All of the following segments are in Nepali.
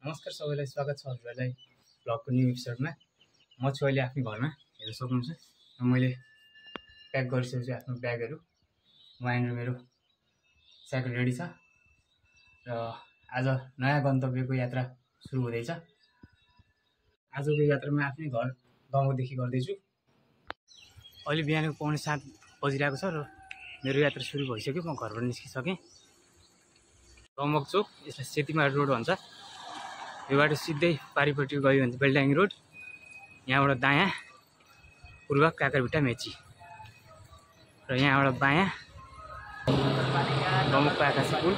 नमस्कार सबैलाई स्वागत छ हजुरलाई ब्लगको न्यू एपिसोडमा। म छु अहिले आफ्नो घरमा, हेर्न सक्नुहुन्छ। मैले प्याक गरिसकेको छु आफ्नो ब्यागहरू। यहाँनिर मेरो साइकल रेडी छ र आज नयाँ गन्तव्यको यात्रा सुरु हुँदैछ। आजको यात्रामा आफ्नै घर गाउँदेखि गर्दैछु। अहिले बिहानको 6:45 बजिरहेको छ र मेरो यात्रा सुरु भइसक्यो। म घरबाट निस्किसकेँ। रमक चोक, यसलाई सेतीमार रोड भन्छ। यो बाटो सिधै पारिपट्टि गयो भने बेलडाङ्गी रोड, यहाँबाट दायाँ पूर्व काकरभिट्टा मेची र यहाँबाट बायाँ रमकको आकाशी पुल।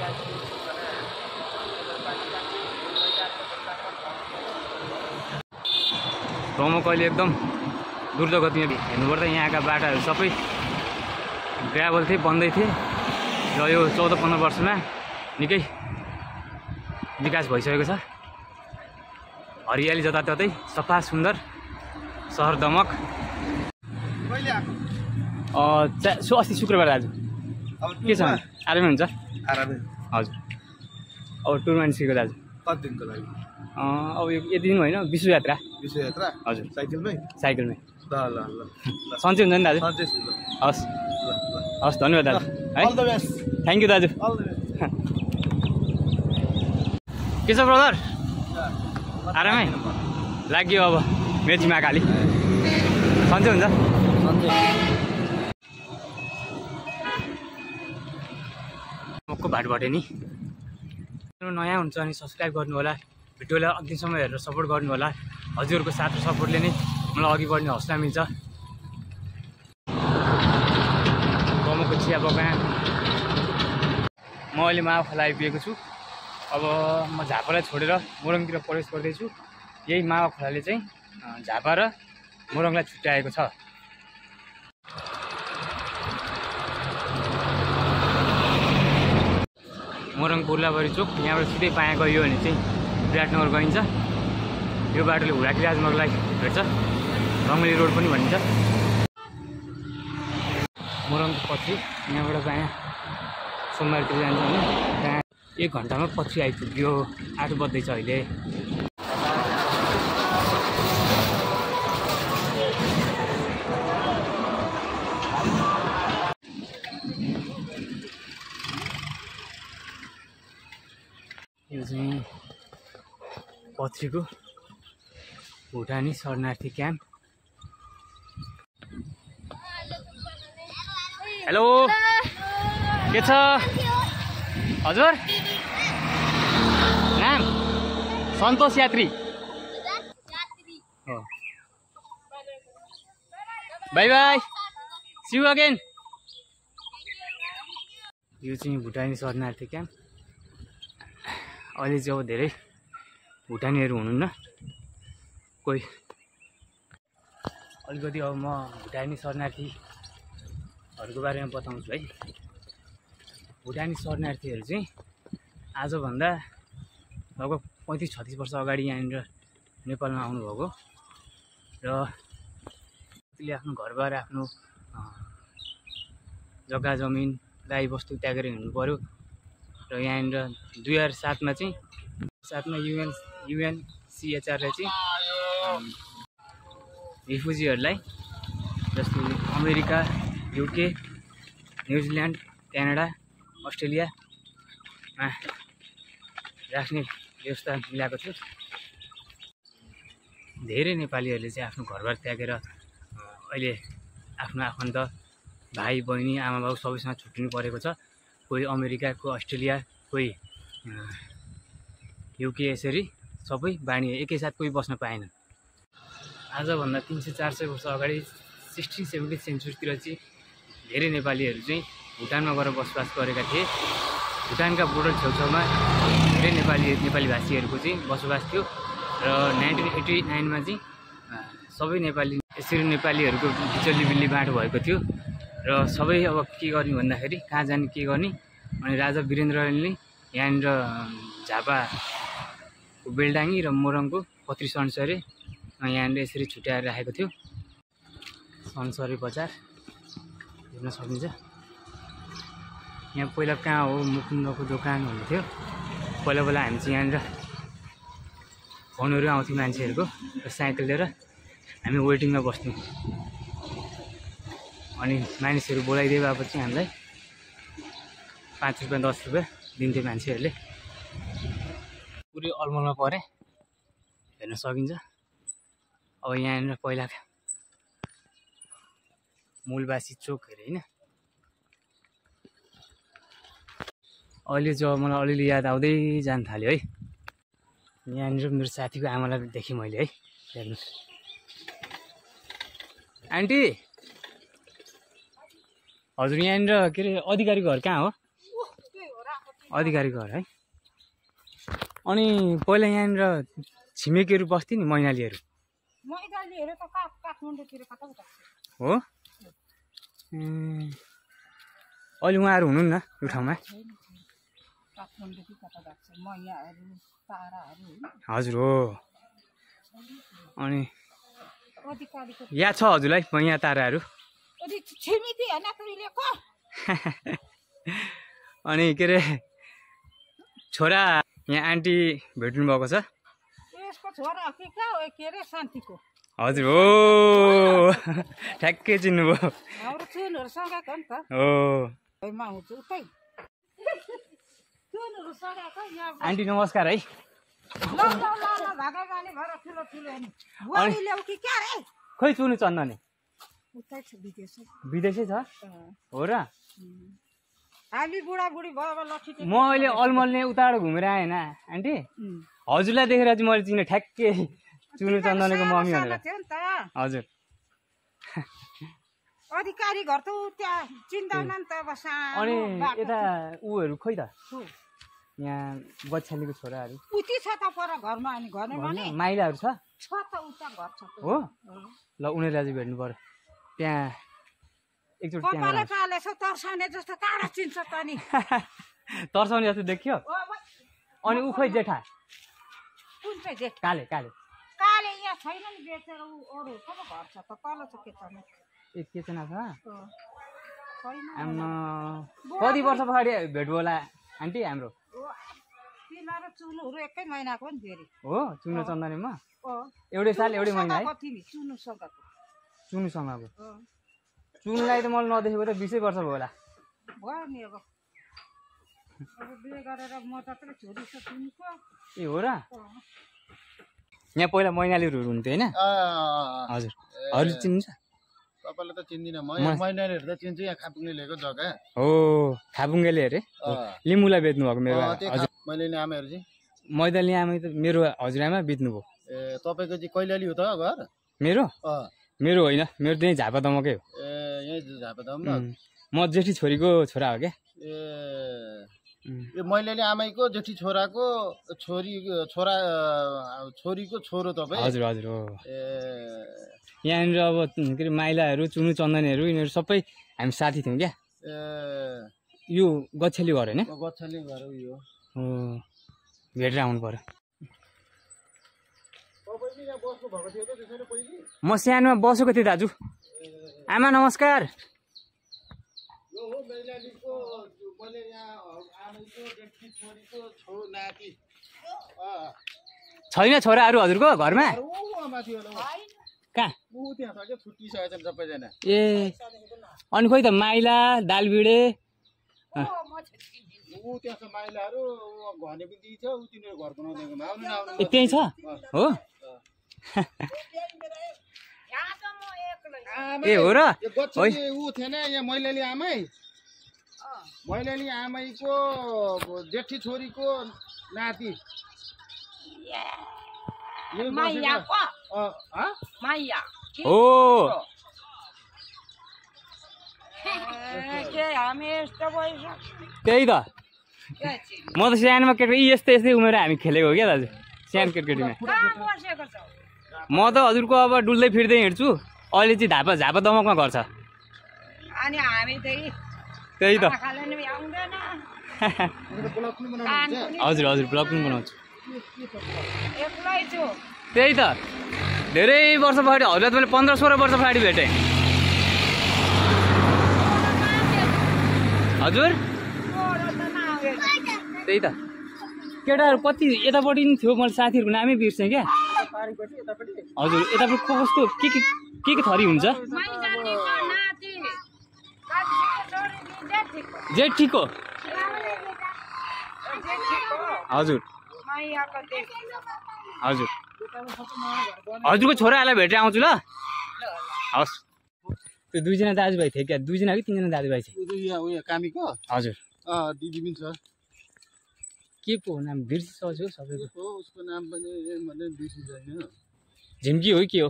रमक अहिले एकदम द्रुत गतिमा हेर्नुपर्दा यहाँका बाटाहरू सबै ग्राभल थिए, बन्दै थिए र यो 14-15 वर्षमा निकै विकास भइसकेको छ। हरियाली जताततै, सफा सुन्दर सहर दमक। अस्ति शुक्रबार आज के छ? आरामै हुन्छ? आरामै हजुर। अब टुरमा निस्केको दाजु कति दिनको लागि? अब यो यति दिन होइन, विश्व यात्रा। विश्व यात्रा? हजुर। साइकलमै? साइकलमै। ल ल ल सन्चै हुन्छ नि दाजु? सन्चै छु। हस् हस्, धन्यवाद दाजु है। All the best. Thank you दाजु। के छ ब्रदर? आरामै लाग्यो। अब मेची महाकाली सन्चै हुन्छ? मको भाटबाट नि नयाँ हुन्छ अनि सब्सक्राइब गर्नु होला, भिडियोलाई अन्तिमसम्म हेरेर सपोर्ट गर्नु होला। हजुरहरूको साथ र सपोर्टले नै मलाई अघि बढ्ने हौसला मिल्छ। रमकको चिया बगान। म अहिले माओखोला आइपुगेको छु। अब म झापालाई छोडेर मोरङतिर प्रवेश गर्दैछु। यही माओखोलाले चाहिँ झापा र मोरङलाई छुट्याएको छ। मोरङ बुर्लाबारी चोक, यहाँबाट सिधै बायाँ गयो भने चाहिँ विराटनगर गइन्छ। यो बाटोले हुराकी राजमार्गलाई भेट्छ। रङ्गली रोड पनि भनिन्छ। मोरङको पछि यहाँबाट बायाँ सोमबारतिर जान्छ भने त्यहाँ 1 घन्टामा पछि आइपुग्यो। 8 बज्दैछ अहिले। यो चाहिँ पत्रीको भुटानी शरणार्थी क्याम्प। हेलो, के छ हजुर? नाम सन्तोष यात्री हो। Bye bye, see you again. यो चाहिँ भुटानी शरणार्थी क्याम्प। अहिले चाहिँ अब धेरै भुटानीहरू हुनुहुन्न, कोही अलिकति। अब म भुटानी शरणार्थीहरूको बारेमा बताउँछु है। भुटानी शरणार्थीहरू चाहिँ आजभन्दा लगभग 35-36 वर्ष अगाडि यहाँनिर नेपालमा आउनुभएको र त्यसले आफ्नो घरबार, आफ्नो जग्गा जमिन, गाई बस्तु त्यागेर हिँड्नु पऱ्यो र यहाँनिर 2007मा चाहिँ UNHCRले चाहिँ रिफ्युजीहरूलाई, जस्तै अमेरिका, UK, न्युजिल्यान्ड, क्यानाडा, अस्ट्रेलियामा राख्ने व्यवस्था मिलाएको थियो। धेरै नेपालीहरूले चाहिँ आफ्नो घरबार त्यागेर अहिले आफ्नो आफन्त, भाइ बहिनी, आमा बाउ सबैसँग छुट्टिनु परेको छ। कोही अमेरिका, कोही अस्ट्रेलिया, कोही UK, यसरी सबै बानी एकैसाथ कोही बस्न पाएनन्। आजभन्दा 300-400 वर्ष अगाडि 16-17 सेन्चुरीतिर चाहिँ धेरै नेपालीहरू चाहिँ भुटानमा गएर बसोबास गरेका थिए। भुटानका बोर्डर छेउछाउमा धेरै नेपाली भाषीहरूको चाहिँ बसोबास थियो र 1989मा चाहिँ सबै नेपाली, यसरी नेपालीहरूको बिचल्ली बाटो भएको थियो र सबै अब के गर्ने भन्दाखेरि कहाँ जाने के गर्ने, अनि राजा वीरेन्द्रले यहाँनिर झापाको बेलडाङ्गी र मोरङको पत्री सन्सरे यहाँनिर यसरी छुट्याएर राखेको थियो। सन्सरे बजार हेर्न सकिन्छ। यहाँ पहिला कहाँ हो मुकुन्दको दोकान भन्ने थियो। पहिला हामी चाहिँ यहाँनिर फोनहरू आउँथ्यो मान्छेहरूको साइकल लिएर हामी वेटिङमा बस्थ्यौँ अनि मानिसहरू बोलाइदिएपछि हामीलाई 5 रुपियाँ 10 रुपियाँ दिन्थे मान्छेहरूले पुरै अलमलमा परे हेर्न सकिन्छ अब यहाँनिर पहिला मूलवासी चोक हेरे होइन अहिले जो मलाई अलिअलि याद आउँदै जान थाल्यो है यहाँनिर मेरो साथीको आमालाई देखेँ मैले है हेर्नुहोस् आन्टी हजुर यहाँनिर के अरे अधिकारी घर कहाँ हो अधिकारी घर है अनि पहिला यहाँनिर छिमेकीहरू बस्थ्यो नि मैनालीहरू हो अहिले उहाँहरू हुनुहुन्न यो ठाउँमा हजुर हो अनि याद छ हजुरलाई मैया ताराहरू अनि के अरे छोरा यहाँ आन्टी भेट्नु भएको छ हजुर हो ठ्याक्कै चिन्नुभयो हो आन्टी नमस्कार है खोइ चुनु चन्दने विदेशै छ हो र म अहिले अलमलले उताबाट घुमेर आएँ होइन आन्टी हजुरलाई देखेर चाहिँ मैले चिने ठ्याक्कै चुनु चन्दनेको मम्मी भनेर हजुर अधिकारी घर त त्यहाँ चिन्दैन नि त अब अनि यता उहरू खोइ त यहाँ बच्छालीको छोराहरू उति छ त पर घरमा अनि घरमा नि माइलाहरू छ छ त उता घर छ हो ल उनीहरूलाई चाहिँ भेट्नु पर्यो त्यहाँ एकचोटि कपाले पाले छ तर्साउने जस्तो काँडा चिन्छ त नि तर्साउने जस्तो देखियो अनि ऊ खोइ जेठा कुन चाहिँ जेठा काले काले काले यहाँ छैन नि बेचेर ऊ अरू कता घर छ त तल छ के छ ए केचना छ छैन आम्मा कति वर्ष पछाडि भेट होला आन्टी हाम्रो तिनीहरू चुनुहरू एकै महिनाको नि फेरि हो चुनु चन्दनेमा एउटै साल एउटै महिना है चुनुसँगको चुनुलाई त मैले नदेखेको त 20 वर्ष भयो होला भयो नि अब बिहे गरेर म त छोरी छ चुनुको ए हो र यहाँ पहिला मैनालीहरू हुन्थ्यो होइन हजुर अरू चिन्नुहुन्छ तपाईँले त चिन्दिनँ म मैनालीहरू त चिन्छु यहाँ खापुङले लिएको जग्गा हो खापुङले अरे लिम्बुलाई बेच्नु भएको मेरो हजुर मैले नि आमाहरू चाहिँ मैदाली आमा त मेरो हजुरआमा बित्नुभयो ए तपाईँको चाहिँ कैलाली हो त घर मेरो मेरो होइन मेरो त्यही झापादमकै हो ए यही झापादम न म जेठी छोरीको छोरा हो क्या यो मैनाली आमाईको जेठी छोराको छोरीको छोरो तपाईँ हजुर हजुर हो यहाँनिर अब के अरे माइलाहरू चुनु चन्दनीहरू यिनीहरू सबै हामी साथी थियौँ क्या यो गच्छली घर होइन गच्छली घर उयो हो भेटेर आउनु पर्यो म सानोमा बसेको थिएँ दाजु आमा नमस्कार छैन छोराहरू हजुरको घरमा कहाँ ए अनि खोइ त माइला दालभिडे त्यही छ हो ए हो र ऊ थिएन यहाँ मैनाली आमैको जेठी छोरीको नाति हो त्यही त म त सानोमा केटो यस्तै यस्तै उमेर हामी खेलेको हो क्या दाजु सानो केटकेटीमा म त हजुरको अब डुल्दै फिर्दै हिँड्छु अहिले चाहिँ झापा दमकमा घर छ त्यही त हजुर हजुर ब्लग पनि बनाउँछु त्यही त धेरै वर्ष पछाडि हजुरलाई त मैले 15-16 वर्ष पछाडि भेटेँ हजुर त्यही त केटाहरू कति यतापट्टि नि थियो मैले साथीहरूको नामै बिर्सेँ क्या हजुर यतापट्टि कस्तो के थरी हुन्छ जेठीको हजुर हजुर हजुरको छोराहरूलाई भेटेर आउँछु ल हस् त्यो दुईजना दाजुभाइ थियो क्या दुईजना कि तीनजना दाजुभाइ थियो कामीको हजुर दिदी पनि छ के पो नाम बिर्सिसक्यो सबैको उसको नाम पनि मैले बिर्सिसकेन झिम्की हो के हो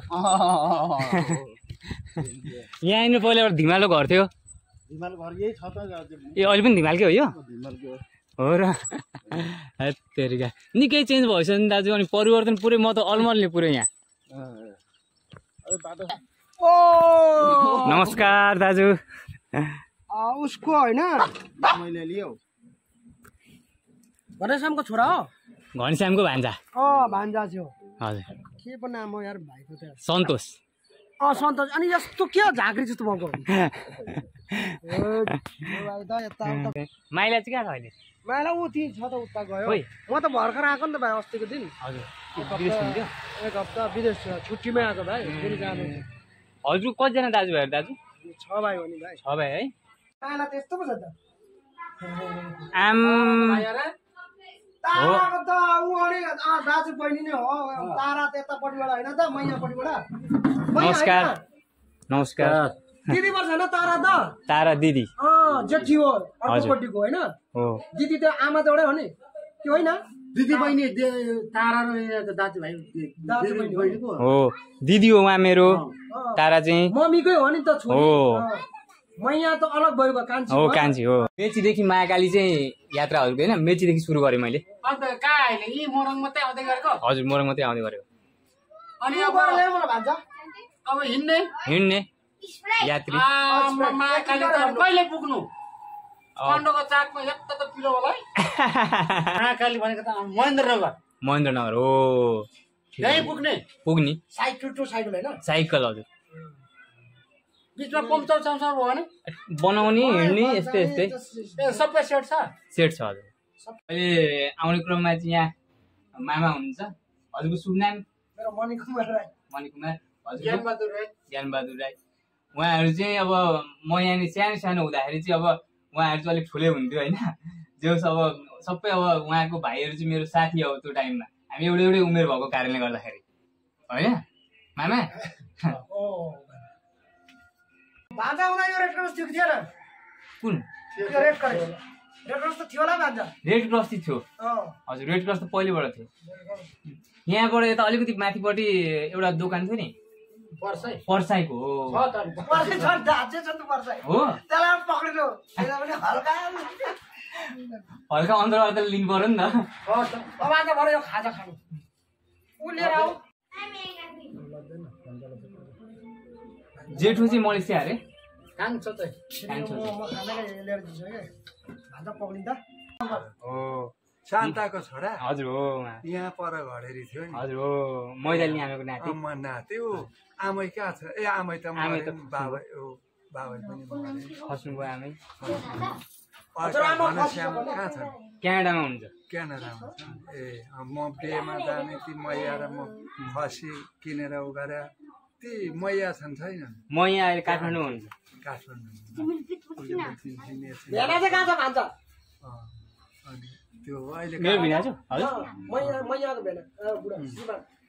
यहाँ आइनु पहिला एउटा धिमालो घर थियो धिमाल घर यही छ त ए अहिले पनि धिमालकै हो यो धिमालको हो र तेरिका निकै चेन्ज भएछ नि दाजु अनि परिवर्तन पुरै म त अलमलले पुरै यहाँ नमस्कार दाजु उसको होइन मैले लियो घनश्यामको छोरा हो घनश्यामको भान्जा भान्जा थियो हजुर के पो नाम हो यार भाइको त सन्तोष सन्तोष अनि यस्तो के हो झाँक्री जस्तो भएको माइला चाहिँ कहाँ छ अहिले माइला ऊ ती छ त उता गयो म त भर्खर आएको नि त भाइ अस्तिको दिन हजुर एक हप्ता विदेश छुट्टीमै आएको भाइ फेरि जानु हजुर कतिजना दाजुभाइहरू दाजु 6 भाइ हो नि भाइ 6 भाइ है माइला त्यस्तो पो छ त आम ताराको त ऊ अरे दाजु बहिनी नै हो तारा त्यतापट्टिबाट होइन त मैयापट्टिबाट नमस्कार नमस्कार दिदी पर्छ होइन तारा त तारा दिदी जेठी हो अर्कोपट्टिको होइन हो दिदी त आमा त एउटै हो नि त्यो होइन दिदी बहिनी तारा र दाजुभाइ दाजुबहिनीको हो दिदी हो उहाँ मेरो तारा चाहिँ मम्मीकै हो नि त छोरी हो मैया त अलग भएको कान्छी हो कान्छी हो मेचीदेखि महाकाली चाहिँ यात्राहरूको होइन मेचीदेखि सुरु गरेँ मैले अन्त कहाँ अहिले यी मोरङ मात्रै आउँदै गरेको हजुर मोरङ मात्रै आउँदै गरेको अनि अब ल्याउ मलाई भान्जा अब हिँड्ने यात्री कहिले पुग्नु कण्डोको चाकमा यता त पिलो होला है महाकाली भनेको त महेन्द्रनगर हो यही पुग्ने साइकल टु साइकल होइन साइकल हजुर बिचमा पम्चर चम्चर भयो भने बनाउने हिँड्ने यस्तै सबै सेट छ हजुर अहिले आउने क्रममा चाहिँ यहाँ मामा हुनुहुन्छ हजुरको शुभ नाम मेरो मणिकुमार हजुर ज्ञानबहादुर राई उहाँहरू चाहिँ अब म यहाँ सानो हुँदाखेरि चाहिँ अब उहाँहरू चाहिँ अलिक ठुलै हुन्थ्यो होइन जोस् अब सबै अब उहाँको भाइहरू चाहिँ मेरो साथी हो त्यो टाइममा हामी एउटै उमेर भएको कारणले गर्दाखेरि होइन मामा भान्जा आउँदा यो रेड क्रस थियो कि थिएन कुन रेड क्रस त थियो होला भान्जा रेड क्रस चाहिँ थियो हजुर रेड क्रस त पहिलेबाट थियो यहाँबाट यता अलिकति माथिपट्टि एउटा दोकान थियो नि पर्साईको हो हल्का अन्तरबाट त लिनु पर्यो नि त खाजा खानु जेठो चाहिँ मलेसिया अरे शान्ताको छोरा हजुर हो यहाँ पर घडेरी थियो नि हजुर हो मैदाली आमाको नाति म नाति ऊ आमै कहाँ छ ए आमै त बाबा बाबा पनि खस्नु भयो आमै घनश्याम कहाँ छ क्यानाडामा हुन्छ क्यानाडामा छ ए म बिहेमा जाने ती मैया र म खसी किनेर उ गरेर ती मैया छन् छैन म यहाँ अहिले काठमाडौँ हुन्छ काठमाडौँ त्यो अहिले मेरो भिना छ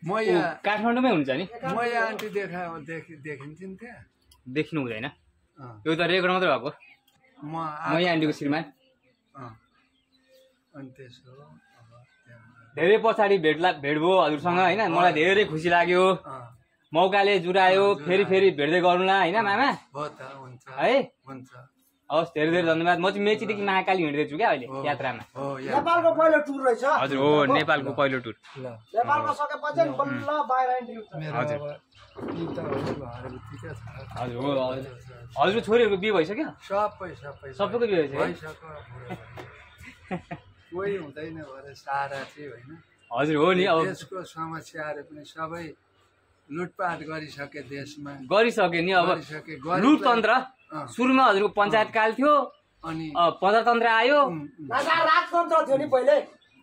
मैया काठमाडौँमै हुन्छ नि मैया आन्टी देखिन्छ नि त्यहाँ देख्नु हुँदैन यो त रेकर्ड मात्रै भएको मैया आन्टीको श्रीमान अनि त्यसो धेरै पछाडि भेट भयो हजुरसँग होइन मलाई धेरै खुसी लाग्यो मौकाले जुरायो फेरि भेट्दै गरौँला होइन मामा हो त हुन्छ है हुन्छ हवस् धेरै धन्यवाद म चाहिँ मेचीदेखि महाकाली हिँड्दैछु क्या अहिले यात्रामा नेपालको पहिलो टुर रहेछ हजुर हो नेपालको पहिलो टुर नेपालमा सकेपछि बल्ल बाहिर इन्टरभ्यु हजुर हजुर हो हजुर छोरीहरूको बिहे भइसक्यो सबैको बिहे भइसक्यो कोही हुँदैन भरे सारा चाहिँ होइन हजुर हो नि अब देशको समस्याहरू पनि सबै लुटपाट गरिसके देशमा गरिसके नि अब लुटतन्त्र सुरुमा हजुरको पञ्चायत काल थियो अनि प्रजातन्त्र आयो राजतन्त्र थियो नि पहिले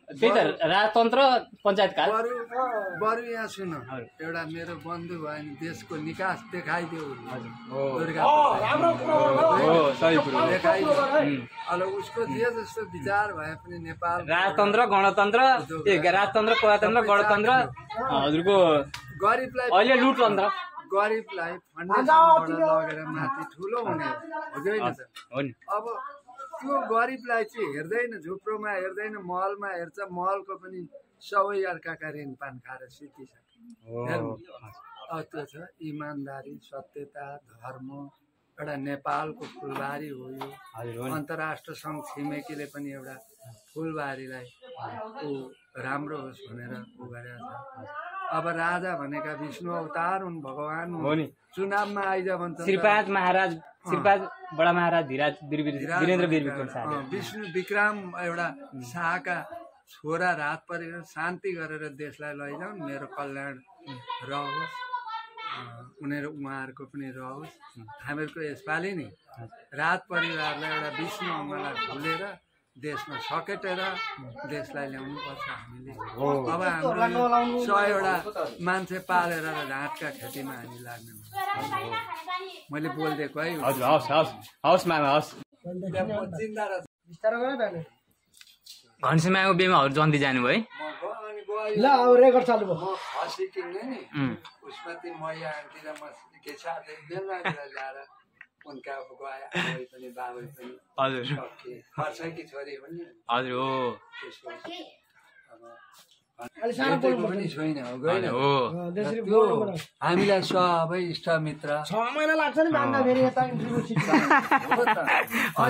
त्यही त राजतन्त्र पञ्चायतकाल बरु यहाँ सुन एउटा मेरो बन्धु भयो नि देशको निकास देखाइदियो अब उसको जे जस्तो विचार भए पनि नेपाल राजतन्त्र गणतन्त्र राजतन्त्र प्रजातन्त्र गणतन्त्र हजुरको गरिबलाई अहिले लुटतन्त्र गरिबलाई फाउन्डेसनबाट लगेर माथि ठुलो हुने हो कि होइन त अब त्यो गरिबलाई चाहिँ हेर्दैन झुप्रोमा हेर्दैन महलमा हेर्छ महलको पनि सबै अर्काका ऋण पान खाएर सिकिसक्यो त्यो छ इमान्दारी सत्यता धर्म एउटा नेपालको फुलबारी हो यो अन्तर्राष्ट्र सङ्घ छिमेकीले पनि एउटा फुलबारीलाई ऊ राम्रो होस् भनेर ऊ गरेको छ अब राजा भनेका विष्णु अवतार हुन् भगवान हुन् चुनावमा आइज भन्छ श्रीपाद महाराज श्रीपाद बडा महाराज वीरेन्द्र विष्णु विक्रम एउटा शाहका छोरा रात परेर शान्ति गरेर देशलाई लैजाउन् मेरो कल्याण रहोस् उहाँहरूको पनि रहोस् हामीहरूको यसपालि नि रात परिवारलाई एउटा विष्णु अङ्गलाई भुलेर देशमा सकेटेर देशलाई ल्याउनु पर्छ हामीले अब हाम्रो 100वटा मान्छे पालेर ढाँटका खेतीमा हामी लाग्ने मैले बोलिदिएको है घनश्यामको बेमाहरू जन्ती जानुभयो ल अब रेकर्ड चालु भयो खसी किन्ने नि उसमा ती मैया आन्टी र म के छ बेलमा ल्याएर उनका गए आमै पनि बाबै पनि हजुर खर्चकी छोरी पनि हजुर हो पनि छैन हो गएन हामीलाई सबै इष्टमित्र 6 महिना लाग्छ नि मान्न फेरि यता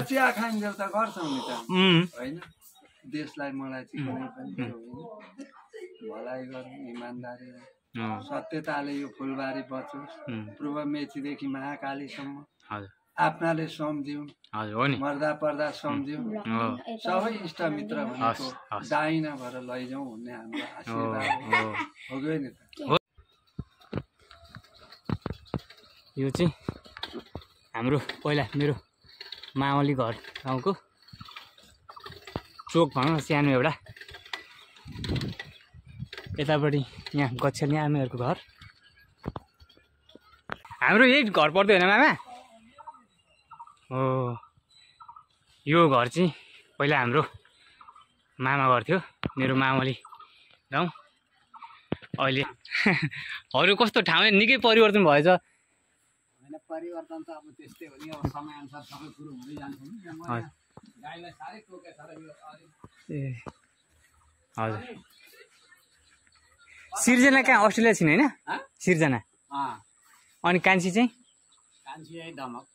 चिया खाइन्जेल त गर्छौँ नि त होइन देशलाई मलाई चाहिँ कुनै पनि भलाइ गर्नु इमान्दारी सत्यताले यो फुलबारी बचोस् पूर्व मेचीदेखि महाकालीसम्म आफ्नाले सम्झ्यौँ मर्दा पर्दा सम्झ्यौँ सबै इष्टमित्र भनेको दाइना भएर लैजाउँ भन्ने हाम्रो आशीर्वाद हो गयो नि त यो चाहिँ हाम्रो पहिला मेरो मावली घर गाउँको चोक भनौँ सानो एउटा यतापट्टि यहाँ गच्छली आमाहरूको घर हाम्रो यही घर पर्दै होइन मामा हो यो घर चाहिँ पहिला हाम्रो मामा घर थियो मेरो मावली गाउँ अहिले अरू कस्तो ठाउँ निकै परिवर्तन भएछ परिवर्तन त अब त्यस्तै हो नि अब समयअनुसार सबै कुरो हुँदै जान्छ नि गाईलाई साह्रै टोकेछ र यो ए हजुर सिर्जना कहाँ अस्ट्रेलिया छिन् होइन सिर्जना अनि कान्छी चाहिँ कान्छी यही दमक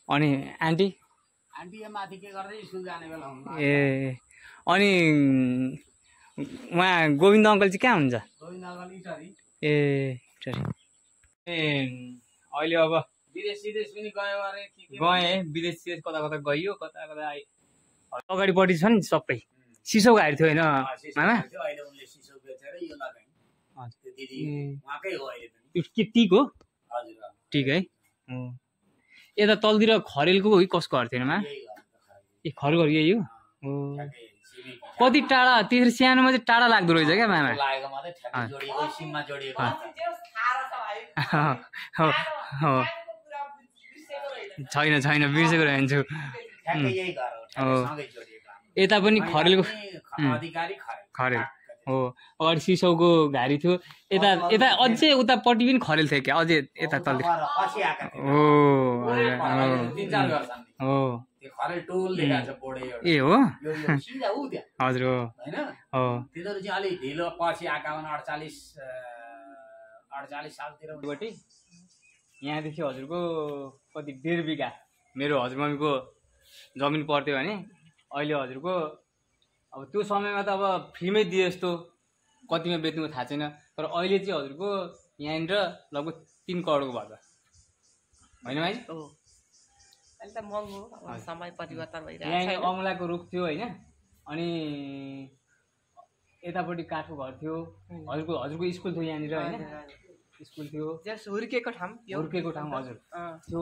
अनि आन्टी आन्टी माथि के गर्दै स्कुल जाने बेला हुन्छ ए अनि उहाँ गोविन्द अङ्कल चाहिँ कहाँ हुनुहुन्छ गोविन्द अङ्कल इटरी ए इटरी ए अहिले अब विदेश पनि गयो अरे गएँ विदेश कता कता गइयो कता कता अगाडिपट्टि छ नि सबै सिसो गाडी थियो होइन मामा अहिले उनले सिसो बेचेर यो लगाइन् त्यो दिदी उहाँकै हो अहिले पनि त्यो के टिक हो हजुर टिक है यता तलतिर खरेलको हो कि कसको घर थिएन मा ए खरघर यही हो कति टाढा त्यसरी सानोमा चाहिँ टाढा लाग्दो रहेछ क्या मामा लागेको मात्रै ठ्याक्कै जोडिएको सिममा जोडिएको छैन छैन बिर्सेको रहन्छु यता पनि खरेलको खरेल हो अगाडि सिसौको घारी थियो यता यता अझै उतापट्टि पनि खरेल थियो क्या अझै यता तल हो ए हो हजुर हो यहाँदेखि हजुरको कति 1.5 बिघा मेरो हजुरमम्मीको जमिन पर्थ्यो भने अहिले हजुरको अब त्यो समयमा त अब फ्रीमै दिए जस्तो कतिमा बेच्नुको थाहा छैन तर अहिले चाहिँ हजुरको यहाँनिर लगभग 3 करोडको भयो होइन भाइ अहिले त महँगो समय परिवर्तन भइरहेछ यहाँ अमलाको रुख थियो होइन अनि यतापट्टि काठको घर थियो हजुरको स्कुल थियो यहाँनिर होइन स्कुल थियो जस हुर्केको ठाउँ यो हुर्केको ठाउँ हजुर अँ। त्यो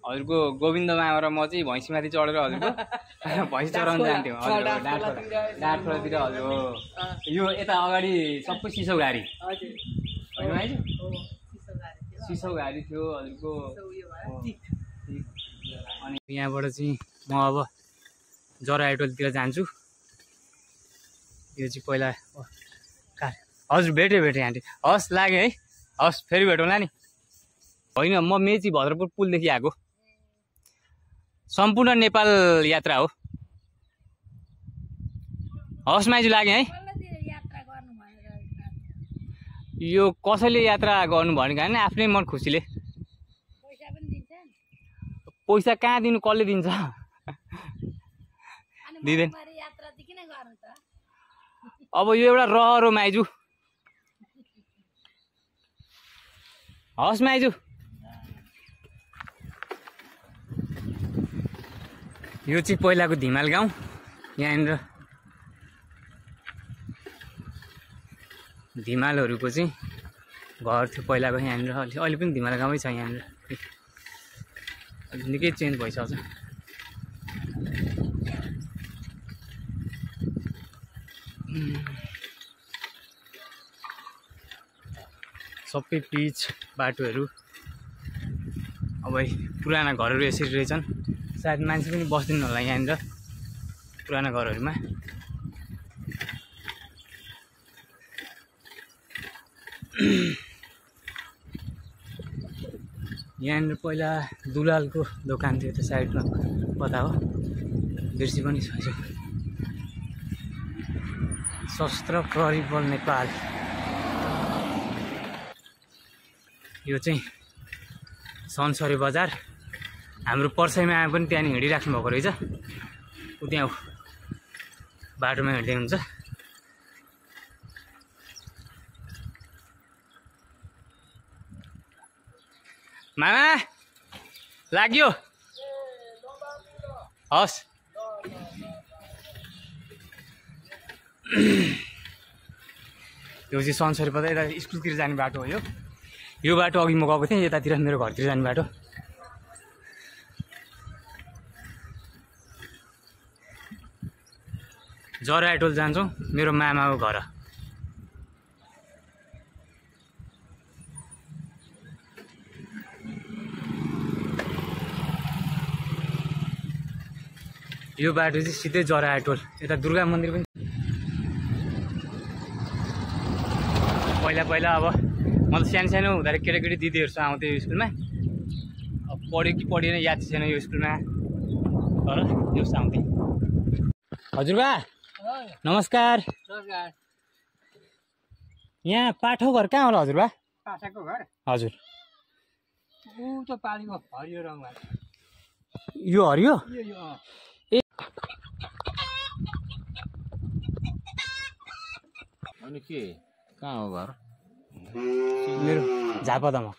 हजुरको गोविन्द मामा र म चाहिँ भैँसीमाथि चढेर हजुरको भैँसी चराउनु जान्थ्यौँ हजुर डाँठ खोलातिर हजुर हो यो यता अगाडि सबै सिसौ घारी हजुर होइन माइजू चिसो गाडी थियो। सिसौ घारी थियो हजुरको चिसो उयो भयो, टिक। अनि यहाँबाट चाहिँ म अब जरा एटोलतिर जान्छु यो चाहिँ पहिला हजुर भेटेँ आन्टी हस् लाग्यो है हस् फेरि भेटौँला नि होइन म मेची भद्रपुर पुलदेखि आएको सम्पूर्ण नेपाल यात्रा हो हस् माइजू लाग्यो है यो कसैले यात्रा गर्नु भनेको होइन आफ्नै मन खुसीले पैसा कहाँ दिनु कसले दिन्छ दिँदैन अब यो एउटा रहर हो माइजू हस् माइजू यो चाहिँ पहिलाको धिमाल गाउँ यहाँनिर धिमालहरूको चाहिँ घर थियो पहिलाको यहाँनिर अहिले पनि धिमाल गाउँै छ यहाँनिर निकै चेन्ज भइसक्छ सबै पिच बाटोहरू अब पुराना घरहरू यसरी रहेछन् सायद मान्छे पनि बस्दैन होला यहाँनिर पुराना घरहरूमा यहाँनिर पहिला दुलालको दोकान थियो त्यो साइडमा कता हो बिर्सी पनि छ सशस्त्र प्रहरी बल नेपाल यो चाहिँ सनसरी बजार हाम्रो पर्साइमा आए पनि त्यहाँनिर हिँडिराख्नु भएको रहेछ ऊ त्यहाँ बाटोमा हिँड्दै हुन्छ मामा लाग्यो हस् यो चाहिँ सनसरी बजार यता स्कुलतिर जाने बाटो हो यो बाटो अघि म गएको थिएँ यतातिर मेरो घरतिर जाने बाटो जरा एटोल जान्छौँ मेरो मामाको घर यो बाटो चाहिँ सिधै जरा एटोल यता दुर्गा मन्दिर पनि पहिला अब म त सानो हुँदाखेरि केटाकेटी दिदीहरूसँग आउँथेँ यो स्कुलमा अब पढ्यो कि पढेन याद छैन यो स्कुलमा तर यो आउँथेँ हजुरबा नमस्कार यहाँ पाठो घर कहाँ होला हजुरबा पाठाको घर हजुर ऊ त पालीको हरियो रङ भएको यो हरियो ए अनि के कहाँ हो घर मेरो झापा दमक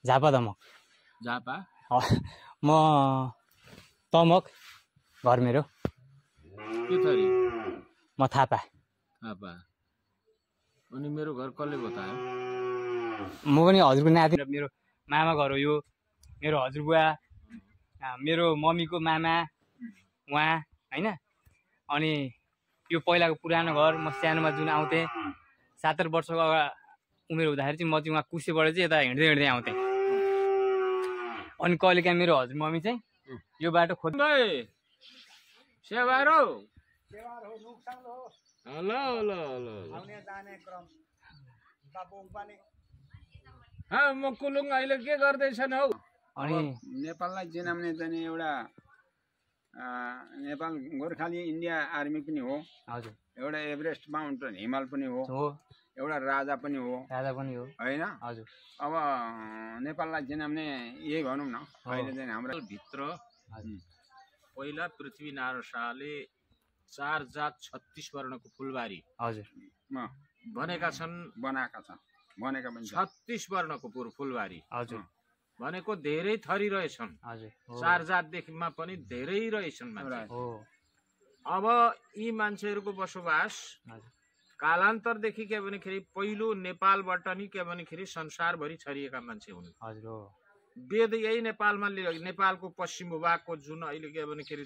झापा दमक झापा म तमक घर मेरो के थरी म थापा थापा अनि मेरो घर कसले बतायो म पनि हजुरको नाति मेरो मामा घर हो यो मेरो हजुरबुवा मेरो मम्मीको मामा उहाँ होइन अनि यो पहिलाको पुरानो घर म सानोमा जुन आउँथेँ 7-8 वर्षको उमेर हुँदाखेरि चाहिँ म चाहिँ उहाँ कुसेबाट चाहिँ यता हिँड्दै आउँथेँ अनि कहिलेकाहीँ मेरो हजुर मम्मी चाहिँ यो बाटो खोज्दै सेवारो म कुलुङ अहिले के गर्दैछन् हौ अनि नेपाललाई चिनाउने चाहिँ एउटा नेपाल गोर्खाली इन्डिया आर्मी पनि हो हजुर एउटा एभरेस्ट माउन्टेन हिमाल पनि हो एउटा राजा पनि हो होइन हजुर अब नेपाललाई चिनाउने यही भनौँ न अहिले चाहिँ हाम्रो भित्र पहिला पृथ्वीनारायण शाहले 4 जात 36 वर्णको फुलबारी हजुर भनेका छन् बनाएका छन् बनेका पनि 36 वर्णको फुलबारी हजुर भनेको धेरै थरी रहेछन् हजुर 4 जातदेखिमा पनि धेरै रहेछन् मान्छे अब यी मान्छेहरूको बसोबास कालान्तरदेखि के भनेखेरि पहिलो नेपालबाट नि के भनेखेरि संसारभरि छरिएका मान्छे हुन्। हजुर हो। वेद यही नेपालमा नेपालको पश्चिम भूभागको जुन अहिले के भनेखेरि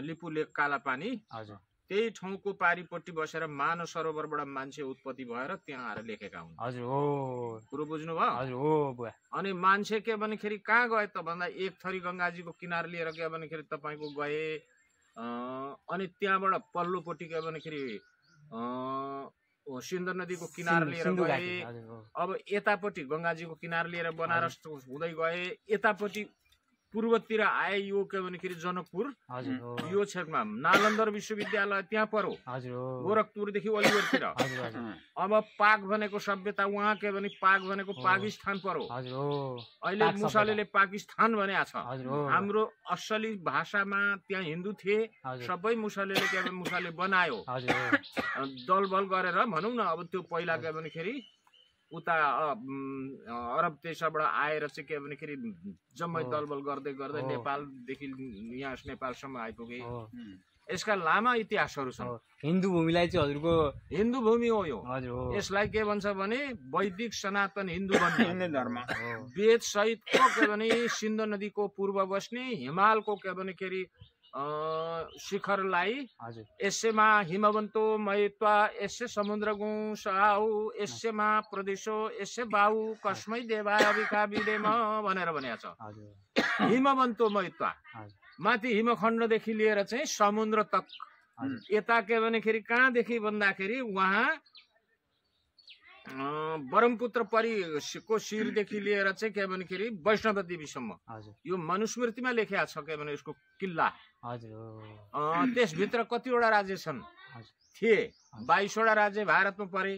लिपु लेक कालापानी हजुर त्यही ठाउँको पारिपट्टि बसेर मानव सरोवरबाट मान्छे उत्पत्ति भएर त्यहाँ आएर लेखेका हुन्। हजुर हो। कुरो बुझ्नुभयो? हजुर हो बुवा। अनि मान्छे के भनेखेरि कहाँ गए त भन्दा एक थरी गङ्गाजीको किनार लिएर के भनेखेरि तपाईँको गए अनि त्यहाँबाट पल्लोपट्टि के भनेखेरि सिन्धु नदीको किनार लिएर गए। अब यतापट्टि गङ्गाजीको किनार लिएर बनारस हुँदै गए, यतापट्टि पूर्वतिर आए यो के भनेखेरि जनकपुर यो क्षेत्रमा नालन्दा विश्वविद्यालय त्यहाँ परो गोरखपुरदेखि अलिवरतिर। अब पाक भनेको सभ्यता उहाँ के भने पाक भनेको पाकिस्तान परो। अहिले मुसालेले पाकिस्तान भनेको छ। हाम्रो असली भाषामा त्यहाँ हिन्दू थिए, सबै मुसालेले के मुसाले बनायो दल बल गरेर भनौँ न। अब त्यो पहिला के भनेखेरि उता अरब देशबाट आएर चाहिँ के भनेखेरि जम्मै दलबल गर्दै गर्दै नेपालदेखि यहाँ नेपालसम्म आइपुगे। यसका लामा इतिहासहरू छन्। हिन्दू भूमिलाई चाहिँ हजुरको हिन्दू भूमि हो यो। हजुर यसलाई के भन्छ भने वैदिक सनातन हिन्दू धर्म। वेद सहितको के भने सिन्धु नदीको पूर्व बस्ने हिमालको के भनेखेरि शिखरलाई यसमा हिमवन्तो मयत्वा यससे समुद्र गुण साउ यससेमा प्रदेशो यससे बाउ कस्मै देवा अभिका विदेम भनेर भनेको छ। हिमवन्तो मयत्वा माथि हिमखण्डदेखि लिएर चाहिँ समुद्र तक। यता के भनेखेरि कहाँदेखि भन्दाखेरि उहाँ ब्रह्मपुत्र परिको शिरदेखि लिएर चाहिँ के भनेखेरि वैष्णव देवीसम्म यो मनुस्मृतिमा लेखिया छ के भने यसको किल्ला। त्यसभित्र कतिवटा राज्य छन् थिए? 22वटा राज्य भारतमा परे,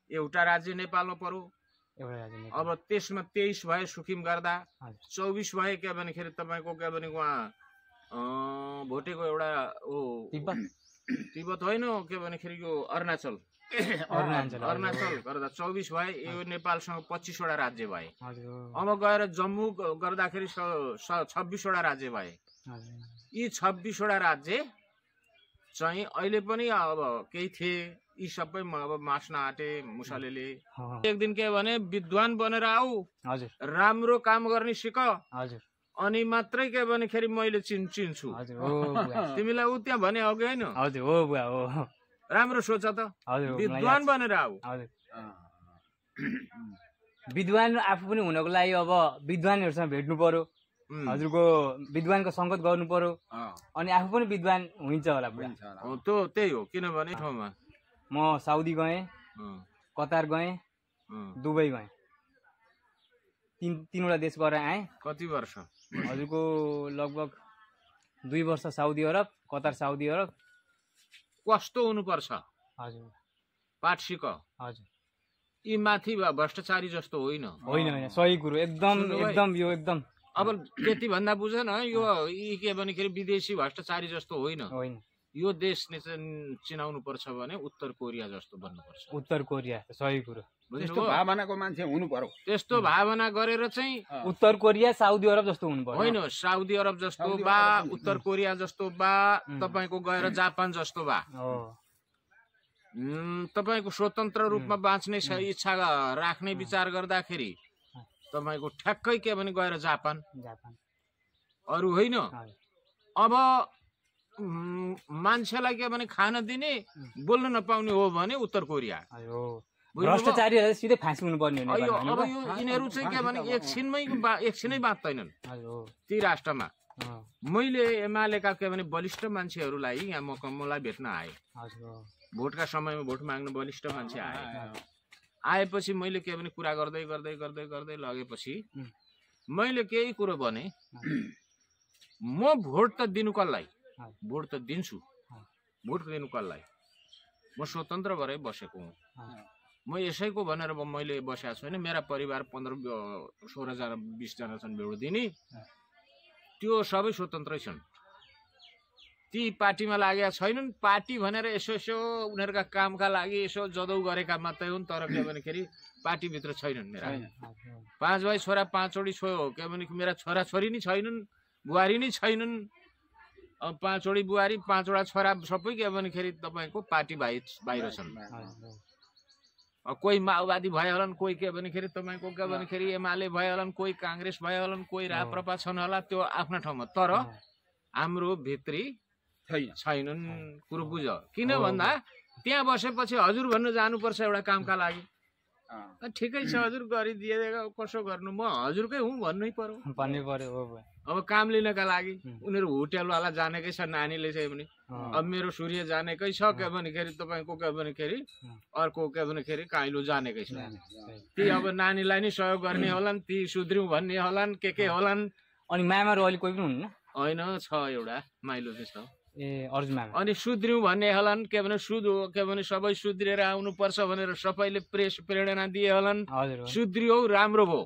एउटा राज्य नेपालमा परो। अब त्यसमा 23 भए सुखिम गर्दा 24 भए के भनेखेरि तपाईँको के भने उहाँ भोटेको एउटा तिब्बत होइन के भनेखेरि यो अरुणाचल गर्दा 24 भए। यो नेपालसँग 25वटा राज्य भए। अब गएर जम्मू गर्दाखेरि 26वटा राज्य भए। यी 26वटा राज्य चाहिँ अहिले पनि अब केही थिए, यी सबै अब मास्न आँटे मुसालेले। एक दिन के भने विद्वान बनेर आऊ, राम्रो काम गर्ने सिक, अनि मात्रै के भनेखेरि मैले चिन्छु तिमीलाई ऊ त्यहाँ भने हो कि होइन? राम्रो सोच त, विद्वान बनेर आऊ। विद्वान आफू पनि हुनको लागि अब विद्वानहरूसँग भेट्नु पर्यो, हजुरको विद्वानको संगत गर्नु पर्यो, अनि आफू पनि विद्वान हुन्छ होला। त्यही हो। किनभने ठाउँमा म साउदी गएँ, कतार गएँ, दुबई गएँ, तीनवटा देश गएर आएँ। कति वर्ष? हजुरको लगभग 2 वर्ष Saudi Arab, Qatar Saudi Arab. कस्तो हुनुपर्छ? हजुर पाठ सिक। हजुर यी माथि भ्रष्टाचारी जस्तो होइन। होइन, सही कुरो एकदम यो एकदम। अब त्यति भन्दा बुझ न, यो यी के भनेखेरि विदेशी भ्रष्टाचारी जस्तो होइन। यो देशले चाहिँ चिनाउनु पर्छ भने उत्तर कोरिया जस्तो बन्नुपर्छ। उत्तर कोरिया सही कुरो। त्यस्तो भावनाको मान्छे हुनु पर्यो। त्यस्तो भावना गरेर चाहिँ उत्तर कोरिया साउदी अरब जस्तो हुनु पर्यो। होइन, साउदी अरब जस्तो बा, उत्तर कोरिया जस्तो बा, तपाईको गएर जापान जस्तो बा। तपाईको स्वतन्त्र रूपमा बाँच्ने इच्छा राख्ने विचार गर्दाखेरि तपाईको ठ्याक्कै के भने गएर जापान, अरू होइन। अब मान्छेलाई के भने खान दिने बोल्न नपाउने हो भने उत्तर कोरिया। भ्रष्टाचारी सिधै फाँसी हुनुपर्ने हो। अब यो यिनीहरू चाहिँ के भने एकछिनै बाँच्दैनन् ती राष्ट्रमा। मैले एमालेका के भने बलिष्ठ मान्छेहरूलाई यहाँ मलाई भेट्न आए। भोटका समयमा भोट माग्न बलिष्ठ मान्छे आएपछि मैले के भने कुरा गर्दै गर्दै गर्दै गर्दै लगेपछि मैले केही कुरो भने, म भोट त दिनु कसलाई? भोट त दिन्छु, भोट दिनु कसलाई? म स्वतन्त्र भएर बसेको हुँ। म यसैको भनेर मैले बसेको छैन। मेरा परिवार 15-16 जना 20 जना छन् भोट दिने, त्यो सबै स्वतन्त्रै छन्। ती पार्टीमा लागेका छैनन्। पार्टी भनेर यसो उनीहरूका कामका लागि यसो जदौ गरेका मात्रै हुन्, तर के भनेखेरि पार्टीभित्र छैनन्। मेरा 5 भाइ छोरा 5 वटी के भने मेरा छोरा छोरी नै छैनन्, बुहारी नै छैनन्। अब 5 वटा बुहारी 5 वटा छोरा सबै के भनेखेरि तपाईँको पार्टी बाहिर छन्। कोही माओवादी भए होलान्, कोही के भनेखेरि तपाईँको के भनेखेरि एमाले भए होलान्, कोही काङ्ग्रेस भए होलान्, कोही राप्रपा छन् होला, त्यो आफ्ना ठाउँमा। तर हाम्रो भित्री छैनन् कुरो बुझ। किन भन्दा त्यहाँ बसेपछि हजुर भन्नु जानुपर्छ एउटा कामका लागि। ठिकै छ हजुर गरिदिए कसो गर्नु, म हजुरकै हुँ भन्नै पर्यो। अब काम लिनका लागि उनीहरू होटेलवाला जानेकै छ, नानीले चाहिँ पनि अब मेरो सूर्य जानेकै छ के भनेखेरि तपाईँको के भनेखेरि अर्को के भनेखेरि काइलो जानेकै छ। ती अब नानीलाई नै सहयोग गर्ने होलान्, ती सुध्रिउँ भन्ने होलान्, के होलान्। अनि मामाहरू अहिले कोही पनि हुन्न? होइन, छ एउटा माइलो चाहिँ छ। अर्जुन मामा। अनि सुध्रिउँ भन्ने होलान्, के भने सुध हो के भने सबै सुध्रिएर आउनुपर्छ भनेर सबैले प्रेरणा दिए होलान्। सुध्रियो राम्रो भयो,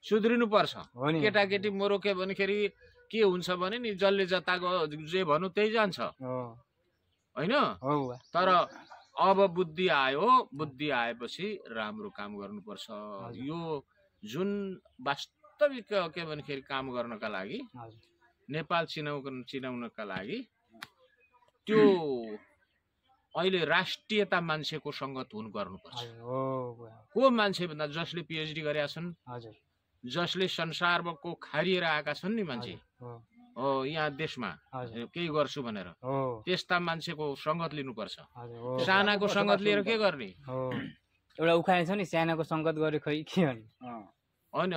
सुध्रिनु पर्छ। केटाकेटी मोरो के भनेखेरि के हुन्छ भने नि जसले जताको जे भन्नु त्यही जान्छ होइन। तर अब बुद्धि आयो, बुद्धि आएपछि राम्रो काम गर्नुपर्छ। यो जुन वास्तविक के भनेखेरि काम गर्नका लागि नेपाल चिनाउनका लागि त्यो अहिले राष्ट्रियता मान्छेको सङ्गत गर्नुपर्छ। को मान्छे भन्दा जसले पिएचडी गरेका छन्, जसले संसारको खारिएर आएका छन् नि मान्छे हो यहाँ देशमा केही गर्छु भनेर, त्यस्ता मान्छेको सङ्गत लिनुपर्छ। सानाको सङ्गत लिएर के गर्ने? एउटा उखान छ नि, सानाको सङ्गत गरे खै के गर्ने। होइन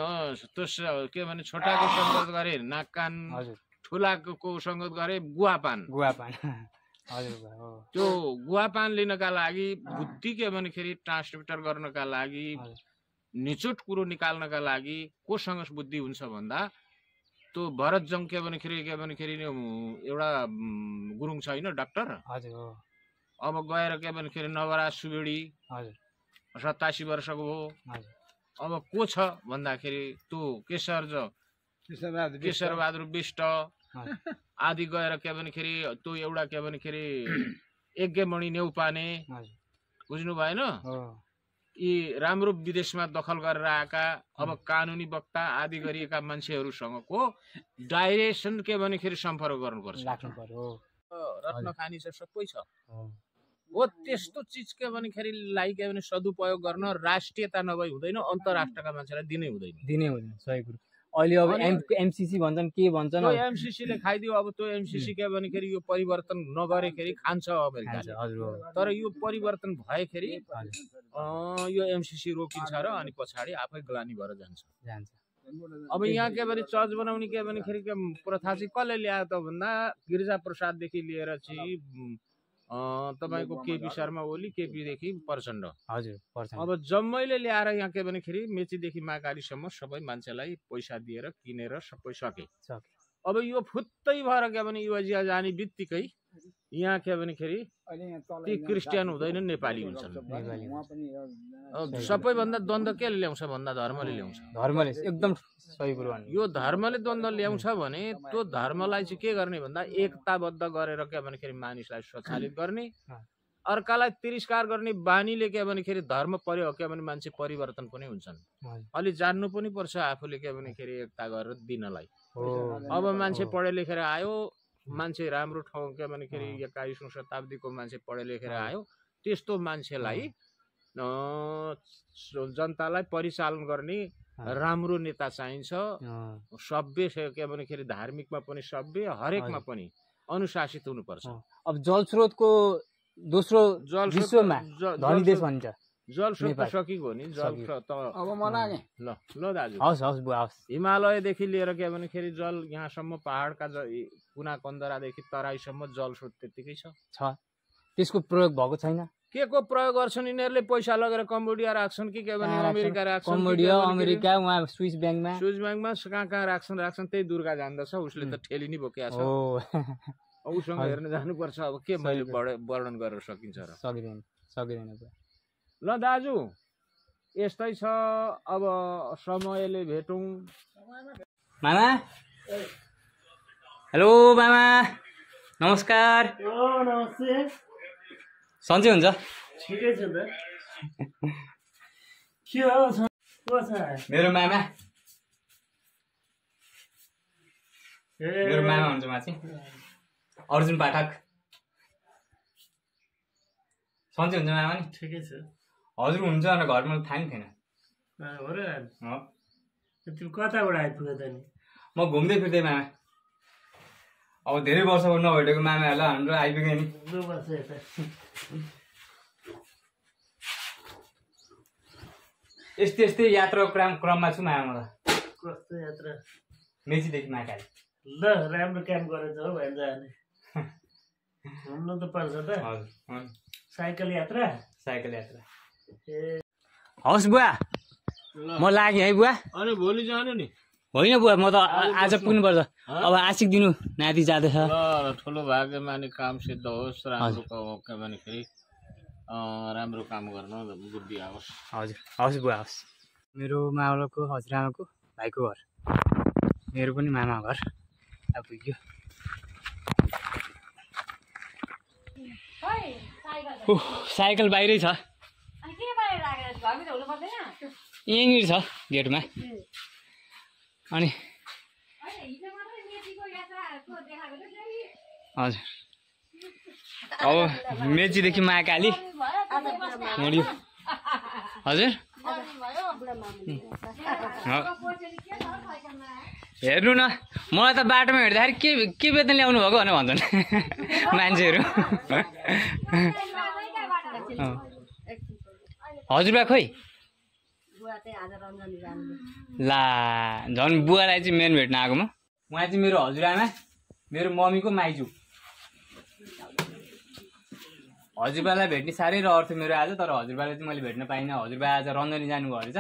त्यो के भने छोटाको सङ्गत गरे नाक कान, ठुलाको सङ्गत गरे गुवापान। त्यो गुवापान लिनका लागि बुद्धि के भनेखेरि ट्रान्समिटर गर्नका लागि, निचोट कुरो निकाल्नका लागि कोसँग बुद्धि हुन्छ भन्दा त्यो भरतजङ के भनेखेरि एउटा गुरुङ छ होइन, डाक्टर। अब गएर के भनेखेरि नवराज सुवेडी 87 वर्षको हो। अब को छ भन्दाखेरि त्यो केशरबहादुर विष्ट आदि गएर के भनेखेरि त्यो एउटा के भनेखेरि यज्ञमणि नेउपाने, बुझ्नु भएन? यी राम्रो विदेशमा दखल गरेर आएका अब कानुनी वक्ता आदि गरिएका मान्छेहरूसँगको डाइरेक्सन के भनेखेरि सम्पर्क गर्नुपर्छ। रत्न खानी छ, सबै छ हो। त्यस्तो चिज के भनेखेरि लाई के भने सदुपयोग गर्न राष्ट्रियता नभई हुँदैन, अन्तर्राष्ट्रका मान्छेलाई दिनै हुँदैन। सही कुरो। अहिले अब एमसीसी भन्छन्, के भन्छन्, एमसीसीले खाइदियो। अब त्यो एमसीसी के भनेखेरि यो परिवर्तन नगरेखेरि खान्छ अमेरिकाले। तर यो परिवर्तन भएखेरि यो एमसीसी रोकिन्छ र अनि पछाडि आफै ग्लानी भएर जान्छ। अब यहाँ के भने चर्च बनाउने के भनेखेरि प्रथा चाहिँ कसले ल्यायो त भन्दा गिरिजा प्रसाददेखि लिएर चाहिँ तपाईँको केपी शर्मा ओली, केपीदेखि प्रचण्ड, अब जम्मैले ल्याएर यहाँ के भनेखेरि मेचीदेखि महाकालीसम्म सबै मान्छेलाई पैसा दिएर किनेर सबै सके। अब यो फुत्तै भएर के भने युवा जाने बित्तिकै यहाँ के भनेखेरि ती क्रिस्चियन हुँदैनन्, नेपाली हुन्छन्। सबैभन्दा द्वन्द्व के ल्याउँछ भन्दा धर्मले ल्याउँछ। धर्मले एकदम सही कुरो। यो धर्मले द्वन्द्व ल्याउँछ भने त्यो धर्मलाई चाहिँ के गर्ने भन्दा एकताबद्ध गरेर के भनेखेरि मानिसलाई स्वचालित गर्ने, अर्कालाई तिरस्कार गर्ने बानीले के भनेखेरि धर्म पर्यो के भने मान्छे परिवर्तन पनि हुन्छन्। अलि जान्नु पनि पर्छ आफूले के भनेखेरि एकता गरेर दिनलाई। अब मान्छे पढे लेखेर आयो, मान्छे राम्रो ठाउँ के भनेखेरि 21औं शताब्दीको मान्छे पढे लेखेर आयो, त्यस्तो मान्छेलाई जनतालाई परिचालन गर्ने राम्रो नेता चाहिन्छ। सभ्य के भनेखेरि धार्मिकमा पनि सभ्य, हरेकमा पनि अनुशासित हुनुपर्छ। अब जलस्रोतको दोस्रो विश्वमा धनी देश भन्छ। जलस्रोत त सकिगयो नि, जल त अब मलाई ल दाजु, हस् बुवा हस्। हिमालयदेखि लिएर के भनेखेरि जल यहाँसम्म पहाडका कुना कन्दरादेखि तराईसम्म जलस्रोत त्यतिकै छ। त्यसको प्रयोग भएको छैन। के को प्रयोग गर्छन् यिनीहरूले? पैसा लगेर कम्बोडिया राख्छन् कि के भने अमेरिका राख्छन्, कम्बोडिया अमेरिका, वहाँ स्विस ब्याङ्कमा कहाँ राख्छन् त्यही दुर्गा जान्दछ। उसले त ठेली नै बोकेको छ। उसँग हेर्न जानुपर्छ। अब के मैले वर्णन गरेर सकिन्छ र? सकिँदैन। ल दाजु यस्तै छ। अब समयले भेटौँ। मामा, हेलो मामा, नमस्कार। नमस्ते। सन्चै हुन्छ? ठिकै छ त। के हो मेरो मामा हुन्छ माथि। अर्जुन पाठक सन्चै हुन्छ मामा नि ठिकै छ हजुर हुन्छ भनेर घरमा थाहा नि थिएन हो र तिमी कताबाट आइपुग्यो त नि म घुम्दै फिर्दै मामा अब धेरै वर्षको नभेटेको मामाहरूलाई हाम्रो आइपुग्यो नि दो वर्ष यता यस्तै यस्तै यात्राको क्रममा छु मामा म कस्तो यात्रा मेचीदेखि महाकाली ल राम्रो काम गरेछ हौ भाइ जाने घुम्नु त पर्छ त हजुर साइकल यात्रा हवस् बुवा म लागेँ है बुवा अनि भोलि जानु नि होइन बुवा म त आज पुग्नुपर्छ अब आशिक दिनु नाति जाँदैछ ल ठुलो भाग्यमा नि काम सिद्ध होस् राम्रो के भनेखेरि राम्रो काम गर्नु बुद्धि आओस् हजुर हवस् बुवा हवस् मेरो मावलको हजुरआमाको भाइको घर मेरो पनि मामा घर अब पुग्यो साइकल बाहिरै छ यहीँनिर छ गेटमा अनि हजुर अब मेचीदेखि महाकाली हिँड्यो हजुर हेर्नु न मलाई त बाटोमा हिँड्दाखेरि के बेतन ल्याउनु भएको भनेर भन्छन् मान्छेहरू हजुरबा खोइ ला झन् बुवालाई चाहिँ मेन भेट्न आएको म उहाँ चाहिँ मेरो हजुरआमा मेरो मम्मीको माइजू हजुरबालाई भेट्ने साह्रै रहर थियो मेरो आज तर हजुरबालाई चाहिँ मैले भेट्न पाइनँ हजुरबा आज रन्जनी जानुभयो रहेछ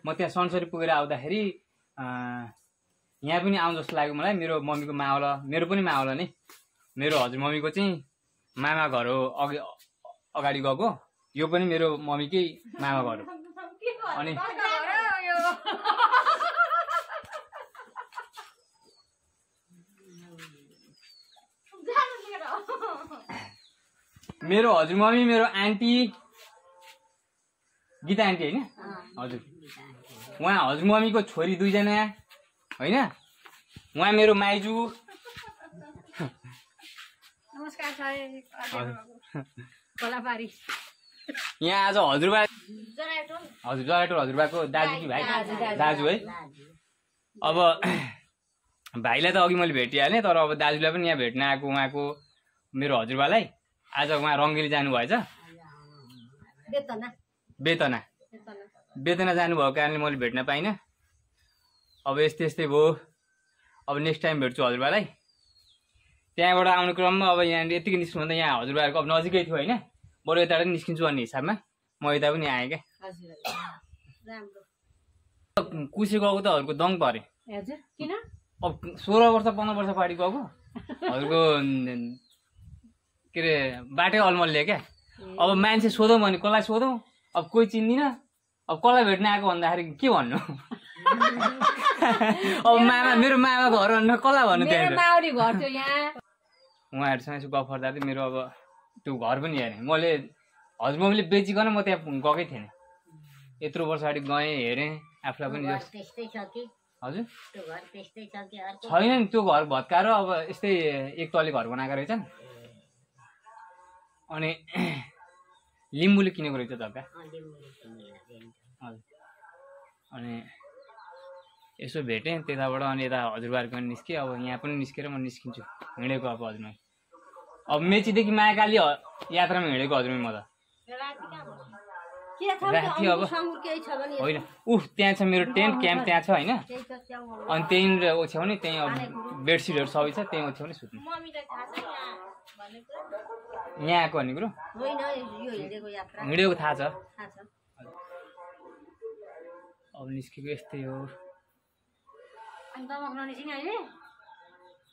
म त्यहाँ सनसरी पुगेर आउँदाखेरि यहाँ पनि आउँ जस्तो लाग्यो मलाई मेरो मम्मीको मावला मेरो पनि मावला नै मेरो हजुर मम्मीको चाहिँ मामा घर हो अगाडि गएको यो पनि मेरो मम्मीकै मामा घर हो अनि मेरो हजुर मम्मी मेरो आन्टी गीता आन्टी होइन हजुर उहाँ हजुर मम्मीको छोरी दुईजना होइन उहाँ मेरो माइजू नमस्कार यहाँ आज हजुरबा हजुर जराटो हजुरबाको दाजु कि भाइ दाजु है अब भाइलाई त अघि मैले भेटिहालेँ तर अब दाजुलाई पनि यहाँ भेट्न आएको उहाँको मेरो हजुरबालाई आज उहाँ रङ्गेली जानुभएछ बेतना जानुभएको कारणले मैले भेट्न पाइनँ अब यस्तै यस्तै भयो अब नेक्स्ट टाइम भेट्छु हजुरबालाई त्यहाँबाट आउने क्रममा अब यहाँ यतिकै निस्किनु भन्दा यहाँ हजुरबाहरूको अब नजिकै थियो होइन बरु यताबाट निस्किन्छु भन्ने हिसाबमा म यता पनि आएँ क्या कुसे गएको त हजुरको दङ पऱ्यो अब 16 वर्ष 15 वर्ष पछाडि गएको हजुरको के अरे बाटै अलमल्ले क्या अब मान्छे सोधौँ भने कसलाई सोधौँ अब कोही चिन्दिनँ अब कसलाई भेट्न आएको भन्दाखेरि के भन्नु अब मेरो मामा घर भन्नु कसलाई भन्नु त्यहाँ उहाँहरूसँग यसो गफ गर्दा चाहिँ मेरो अब त्यो घर पनि हेरेँ मैले हजुर मम्मीले बेचिकन म त्यहाँ गएकै थिएन यत्रो वर्ष अगाडि गएँ हेरेँ आफूलाई पनि हजुर छैन नि त्यो घर भत्काएर अब यस्तै एक तले घर बनाएको रहेछन् अनि लिम्बूले किनेको रहेछ जग्गा हजुर अनि यसो भेटेँ त्यताबाट अनि यता हजुरबारको पनि निस्केँ अब यहाँ पनि निस्केर म निस्किन्छु हिँडेको अब हजुरमा अब मेचीदेखि महाकाली यात्रामा हिँडेको हजुरमा म त राति अब होइन त्यहाँ छ मेरो टेन्ट क्याम्प त्यहाँ छ होइन अनि त्यहीँनिर ओछ्याउने त्यहीँ अब बेडसिटहरू सबै छ त्यहीँ ओछ्याउने सुत्नु यहाँ आएको भन्ने कुरो हिँडेको थाहा छ अब निस्केको यस्तै हो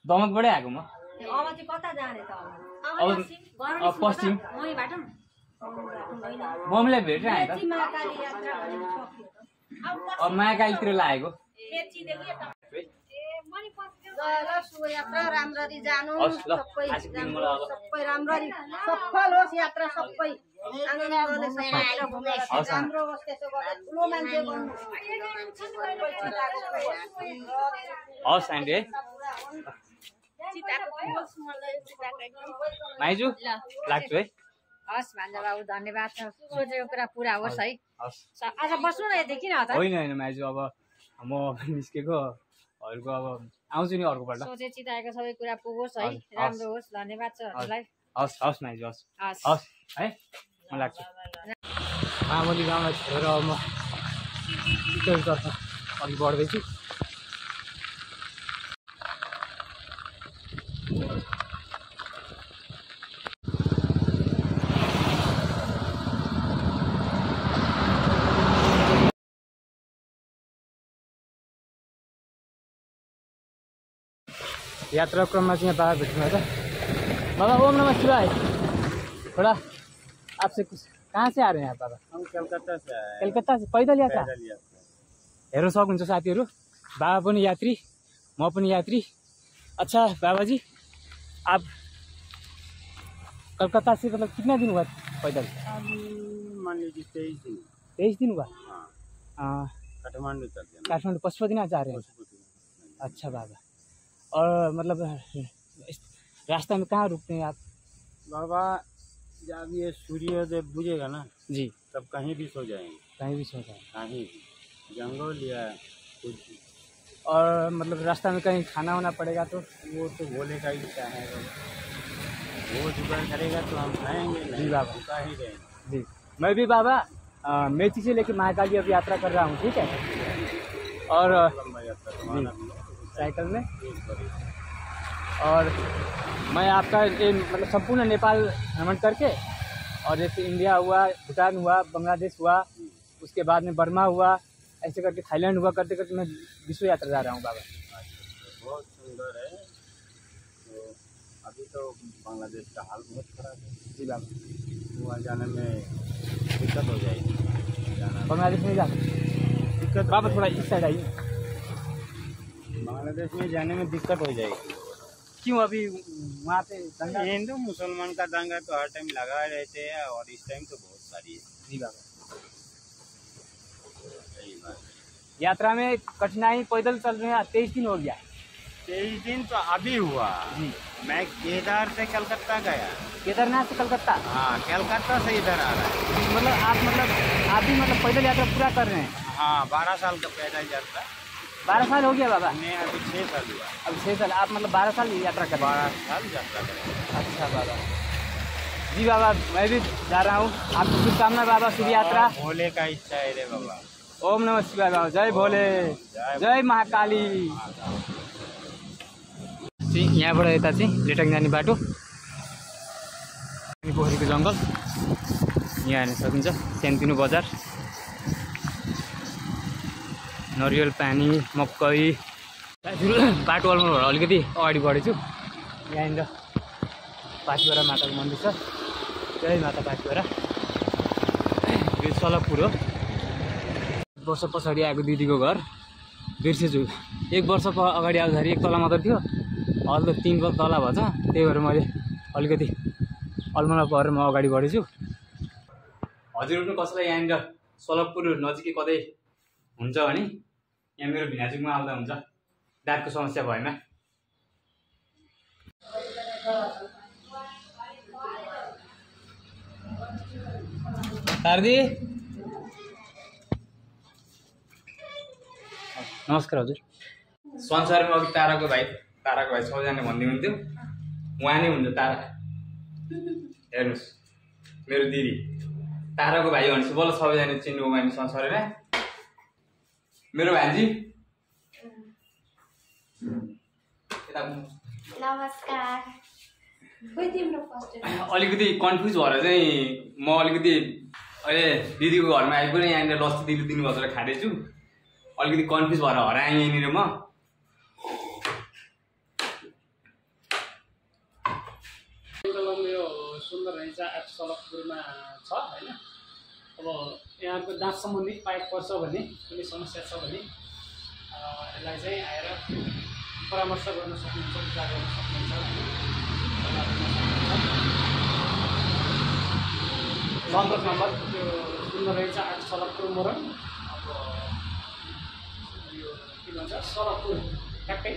दमकबाटै आएको म अब पश्चिम मम्मीलाई भेटेर आएँ त अब महाकालीतिर लागेको राम्ररी जानु सबै राम्ररी सफल होस् यात्रा सबै राम्रो होस् त्यसो गर्दा ठुलो मान्छे बन्नु हवस् आन्टी है माइजू लाग्छु है। हस् भान्जा बाबु धन्यवाद छ सोचेको कुरा पुरा होस् है। आज बस्नु न यति किन त? होइन होइन माइजू अब म निस्केको हजुरको अब आउँछु नि अर्कोपल्ट। सोचे चिताएको सबै कुरा पुगोस् है राम्रो होस् धन्यवाद छ हजुरलाई। हस् हस् माइजू हस् हस् है म लाग्छु। मामली गाउँलाई छोडेर अब म चितवनतर्फ अघि बढ्दैछु। यात्रा क्रममा चाहिँ यहाँ बाबा भेट्नु भयो त। बाबा ओम नमः शिवाय। थोड़ा आपसे कुछ कहाँ से आ रहे हैं आप बाबा? हम कलकत्ता से आए। कलकत्ता से पैदल यात्रा? पैदल यात्रा। हेर्न सक्नुहुन्छ साथीहरू बाबा पनि यात्री म पनि यात्री। अच्छा बाबा जी आप कलकत्ता से मतलब कितना दिन हुआ पैदल? मान लीजिए 23 दिन। 23 दिन हुआ। काठमांडू तक। काठमांडू पशुपतिनाथ जा रहे हैं? अच्छा बाबा और मतलब रास्ता में कहाँ रुकते हैं आप? बाबा जब ये सूर्योदय बुझेगा ना जी तब कहीं भी सो जाएंगे। कहीं भी सो जाए? कहीं भी जंगल या कुछ भी। और मतलब रास्ता में कहीं खाना होना पड़ेगा तो? वो तो भोले का इच्छा है। वो जुगाड़ करेगा तो हम खाएंगे। जी बाबा भूखा ही रहेंगे। जी मैं भी बाबा मेथी से लेके महाकाली अब यात्रा कर रहा हूँ ठीक है। और लंबा यात्रा साइकिल में और मैं आपका ये मतलब संपूर्ण नेपाल भ्रमण करके और जैसे इंडिया हुआ भूटान हुआ बांग्लादेश हुआ उसके बाद में बर्मा हुआ ऐसे करके थाईलैंड हुआ करते करते मैं विश्व यात्रा जा रहा हूँ बाबा। बहुत सुंदर है। तो अभी तो बांग्लादेश का हाल बहुत खराब है। जी बाबा वहाँ जाने में दिक्कत हो जाएगी। बांग्लादेश में जा दिक्कत बाबा थोड़ा इस साइड आइए। बांग्लादेश में जाने में दिक्कत हो जाएगी। क्यों अभी वहाँ पे दंगा? हिंदू मुसलमान का दंगा तो हर टाइम लगा रहते हैं और इस टाइम तो बहुत सारी है। जी बाबा सही बात है। यात्रा में कठिनाई पैदल चल रहे हैं 23 दिन हो गया। 23 दिन तो अभी हुआ जी। मैं केदार से कलकत्ता गया। केदारनाथ से कलकत्ता? हाँ कलकत्ता से इधर आ रहा है। मतलब आप भी मतलब पैदल यात्रा पूरा कर रहे हैं? हाँ 12 साल का पैदल यात्रा। 12 साल हो गया बाबा? मैं अभी 6 साल हुआ। अब 6 साल आप मतलब 12 साल यात्रा कर रहे हैं? 12 साल यात्रा करें। अच्छा बाबा जी बाबा मैं भी जा रहा हूँ आपको शुभकामना बाबा शुभ यात्रा। भोले का इच्छा है रे बाबा। ओम नमः शिवाय बाबा जय भोले जय महाकाली। यहाँबाट यता चाहिँ लेटाङ जाने बाटो पोखरीको जङ्गल यहाँ हेर्न सकिन्छ सानोतिनो बजार नरिवल पानी मकै बाटो अल्मोबाट अलिकति अगाडि बढेछु। यहाँनिर पाठीभरा माताको मन्दिर छ। जय माता पाठीभरा। यो सलकपुर हो। 1 वर्ष पछाडि आएको दिदीको घर बिर्सेछु। 1 वर्ष अगाडि आउँदाखेरि 1 तला मात्र थियो अहिले त 3 तला भएछ। त्यही भएर मैले अलिकति अल्मोमा परेर म अगाडि बढेछु। हजुरहरू कसैलाई यहाँनिर सलकपुर नजिकै कतै हुन्छ भने यहाँ मेरो भिनाजुङमा आउँदा हुन्छ दाँतको समस्या भएमा। तारदी नमस्कार हजुर। संसारमा अघि ताराको भाइ सबैजना भन्दै हुन्थ्यो उहाँ नै हुन्छ तारा। हेर्नुहोस् मेरो दिदी ताराको भाइ भनेपछि बल्ल सबैजना चिन्नु भने संसारमा। मेरो भान्जी नमस्कार। अलिकति कन्फ्युज भएर चाहिँ म अलिकति अहिले दिदीको घरमा आइपुग्ने यहाँनिर लस्सी दिदी दिनुभएको र खाँदैछु। अलिकति कन्फ्युज भएर हराएँ यहाँनिर म। यो सुन्दर रहेछ एप सलकपुरमा छ होइन। अब यहाँको दाँत सम्बन्धी पाइप पर्छ भने कुनै समस्या छ भने यसलाई चाहिँ आएर परामर्श गर्न सक्नुहुन्छ विचार गर्न सक्नुहुन्छ सम्पर्क नम्बर त्यो सुन्दर रहेछ एप सलकपुर मोरङ। अब यो के भन्छ सलकपुर ठ्याक्कै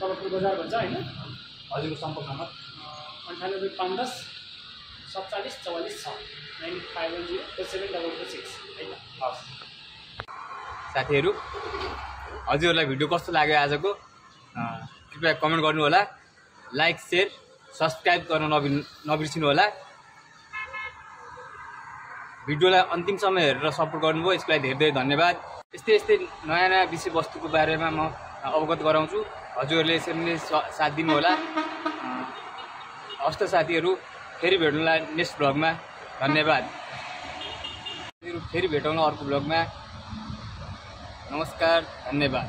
सलकपुर बजार भन्छ होइन। हजुरको सम्पर्क नम्बर 98 510 47 44 6 9510 4744 है त। हस् साथीहरू, हजुरहरूलाई भिडियो कस्तो लाग्यो आजको कृपया कमेन्ट गर्नु होला, लाइक शेयर सब्सक्राइब गर्न नबिर्सिनु होला। भिडियोलाई अन्तिमसम्म हेरेर सपोर्ट गर्नुभयो, यसको लागि धेरै धेरै धन्यवाद। यस्तै नयाँ नयाँ विषयवस्तुको बारेमा म अवगत गराउँछु, हजुरहरूले यसरी नै साथ दिनु होला। हस्त साथीहरू, फेरि भेट्नुलाई नेक्स्ट भ्लगमा। धन्यवाद। फेरि भेटौँला अर्को भ्लगमा। नमस्कार, धन्यवाद।